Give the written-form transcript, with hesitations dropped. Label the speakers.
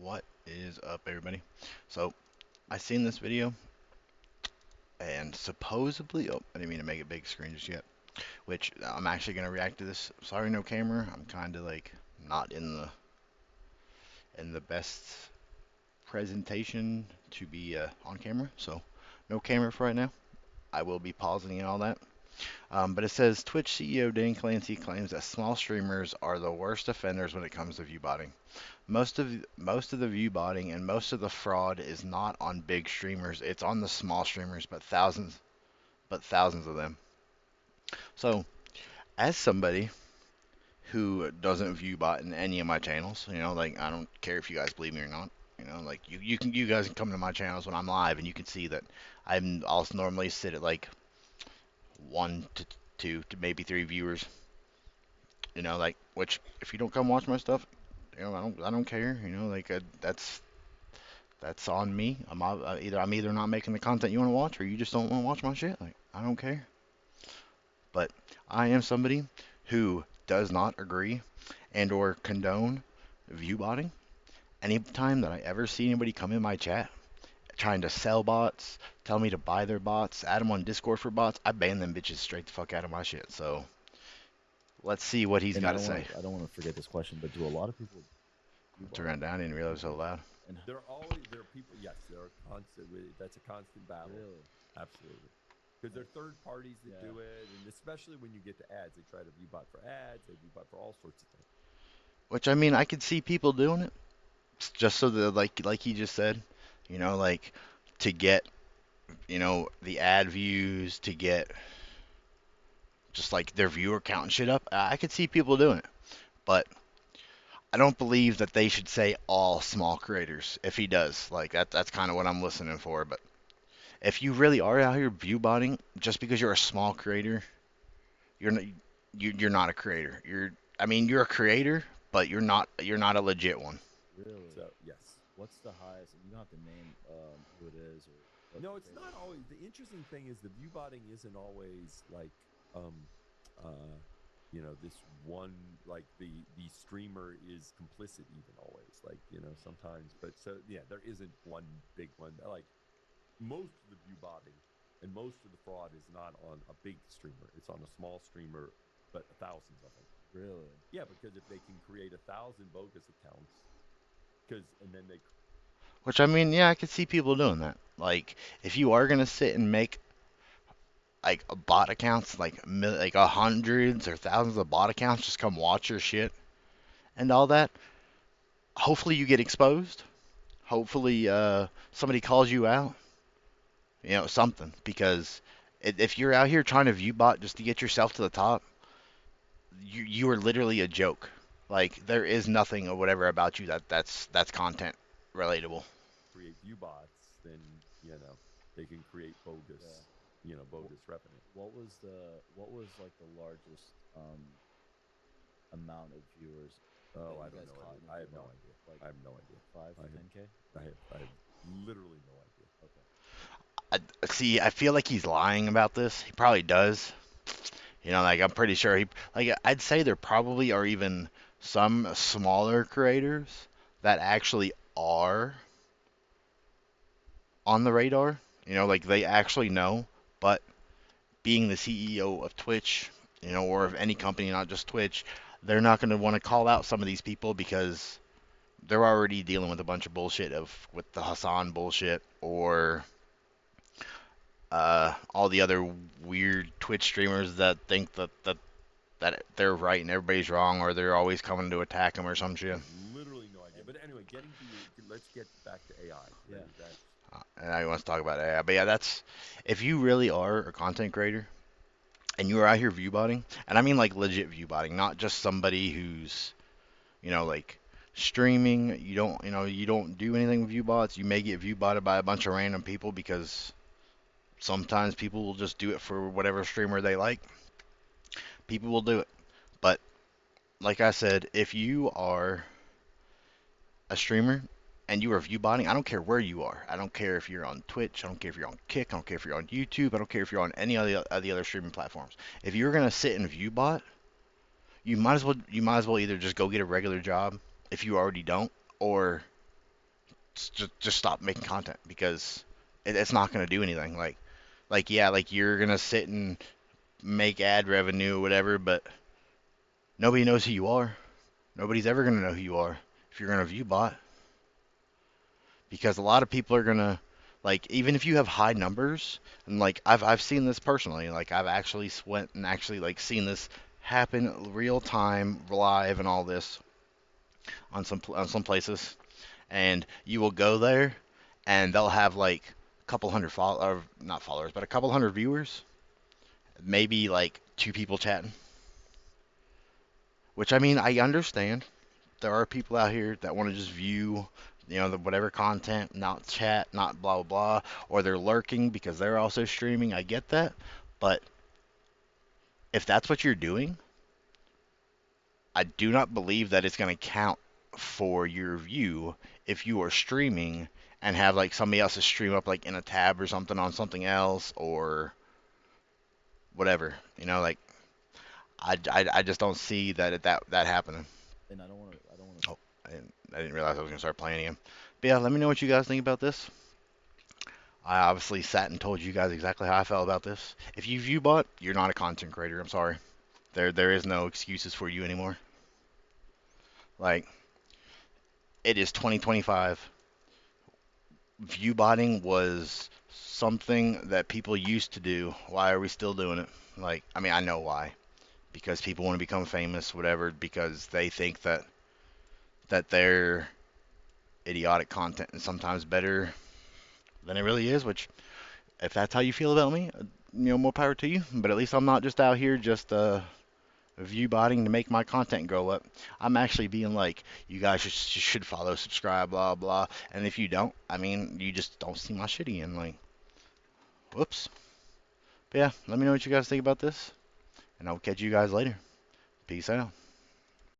Speaker 1: What is up, everybody? So, I seen this video, and supposedly, oh, I didn't mean to make it big screen just yet, which I'm actually going to react to this. Sorry, no camera. I'm kind of like not in the best presentation to be on camera, so no camera for right now. I will be pausing and all that. But it says Twitch CEO Dan Clancy claims that small streamers are the worst offenders when it comes to view botting. Most of the view botting and most of the fraud is not on big streamers. It's on the small streamers, but thousands of them. So, as somebody who doesn't view bot in any of my channels, like I don't care if you guys believe me or not. Like you guys can come to my channels when I'm live and you can see that I'll normally sit at like one to two to maybe three viewers. Like which if you don't come watch my stuff, I don't care. Like that's on me. I'm either not making the content you want to watch, or you just don't want to watch my shit. Like I don't care. But I am somebody who does not agree and or condone view botting. Anytime that I ever see anybody come in my chat trying to sell bots, tell me to buy their bots, add them on Discord for bots, I ban them bitches straight the fuck out of my shit. So let's see what he's
Speaker 2: And
Speaker 1: got to say.
Speaker 2: I don't want to forget this question, but do a lot of people do
Speaker 1: Turn it down. I didn't realize it was so loud.
Speaker 2: And
Speaker 3: There are people. Yes, there are constant. That's a constant battle.
Speaker 2: really,
Speaker 3: Absolutely. Because there are third parties that
Speaker 2: Yeah.
Speaker 3: do it, and especially when you get to ads, they try to viewbot for ads. They viewbot for all sorts of things.
Speaker 1: Which I mean, I could see people doing it just so that like he just said, like to get the ad views, to get just like their viewer count and shit up. I could see people doing it, but I don't believe that they should say all small creators. If he does, like that's kind of what I'm listening for. But if you really are out here view botting just because you're a small creator, you're not you're not a creator. I mean you're a creator, but you're not a legit one.
Speaker 2: really.
Speaker 3: So yes.
Speaker 2: What's the highest? And you don't have to name who it is or. What
Speaker 3: No, it's
Speaker 2: they-
Speaker 3: not always. The interesting thing is the viewbotting isn't always like, um, this one like the streamer is complicit even always sometimes. But so yeah, there isn't one big one. Like most of the viewbotting and most of the fraud is not on a big streamer. It's on a small streamer, but thousands of them.
Speaker 2: Really?
Speaker 3: Yeah, because if they can create 1,000 bogus accounts, and then they
Speaker 1: Which I mean, yeah, I could see people doing that. Like if you are gonna sit and make like bot accounts, like hundreds or thousands of bot accounts, just come watch your shit and all that. Hopefully you get exposed. Hopefully somebody calls you out. Something because if you're out here trying to view bot just to get yourself to the top, you are literally a joke. Like there is nothing or whatever about you that's content relatable.
Speaker 3: create viewbots, then they can create bogus,
Speaker 2: Yeah.
Speaker 3: bogus revenue.
Speaker 2: What was like the largest amount of viewers?
Speaker 3: Oh,
Speaker 2: you
Speaker 3: I don't
Speaker 2: guys
Speaker 3: know.
Speaker 2: caught in a
Speaker 3: I have no
Speaker 2: viewbot?
Speaker 3: idea.
Speaker 2: Like
Speaker 3: I have no idea.
Speaker 2: 5 to 10K.
Speaker 3: I have literally no idea.
Speaker 2: Okay.
Speaker 1: See. I feel like he's lying about this. He probably does. Like I'm pretty sure I'd say there probably are even some smaller creators that actually are on the radar. Like they actually know, but being the CEO of Twitch, or of any company, not just Twitch, they're not going to want to call out some of these people because they're already dealing with a bunch of bullshit with the Hassan bullshit or all the other weird Twitch streamers that think that they're right and everybody's wrong, or they're always coming to attack them or some shit.
Speaker 3: Literally no idea. But anyway, getting to let's get back to AI.
Speaker 2: Yeah.
Speaker 1: And now he wants to talk about AI. But yeah, that's if you really are a content creator and you are out here viewbotting, and I mean like legit viewbotting, not just somebody who's like streaming. You don't do anything with viewbots. You may get viewbotted by a bunch of random people because sometimes people will just do it for whatever streamer they like. People will do it. But like I said, if you are a streamer and you are viewbotting, I don't care where you are. I don't care if you're on Twitch. I don't care if you're on Kick. I don't care if you're on YouTube. I don't care if you're on any of the other streaming platforms. If you're gonna sit and viewbot, you might as well either just go get a regular job if you already don't, or just stop making content because it's not going to do anything. Like yeah, like you're gonna sit and make ad revenue or whatever, but nobody knows who you are. Nobody's ever gonna know who you are if you're gonna view bot because a lot of people are gonna like even if you have high numbers and like I've seen this personally. Like I've actually went and actually like seen this happen real time live and all this on some places and you will go there and they'll have like a couple hundred or not followers, but a couple hundred viewers, maybe like two people chatting. Which I mean, I understand. There are people out here that want to just view, whatever content, not chat, not blah blah blah, or they're lurking because they're also streaming. I get that, but if that's what you're doing, I do not believe that it's going to count for your view if you are streaming and have like somebody else's stream up like in a tab or something on something else or whatever. Like I just don't see that happening.
Speaker 2: And I don't want to.
Speaker 1: Oh, I didn't realize I was gonna start playing again. But yeah, let me know what you guys think about this. I obviously sat and told you guys exactly how I felt about this. If you view bot, you're not a content creator. I'm sorry. There is no excuses for you anymore. Like it is 2025. Viewbotting was something that people used to do. Why are we still doing it? Like, I mean, I know why. Because people want to become famous, whatever, because they think that their idiotic content is sometimes better than it really is, which if that's how you feel about me, more power to you. But at least I'm not just out here just view botting to make my content go up. I'm actually being like, you guys should follow, subscribe, blah blah. And if you don't, I mean, you just don't see my shit again. Like, whoops. But yeah, let me know what you guys think about this, and I'll catch you guys later. Peace out.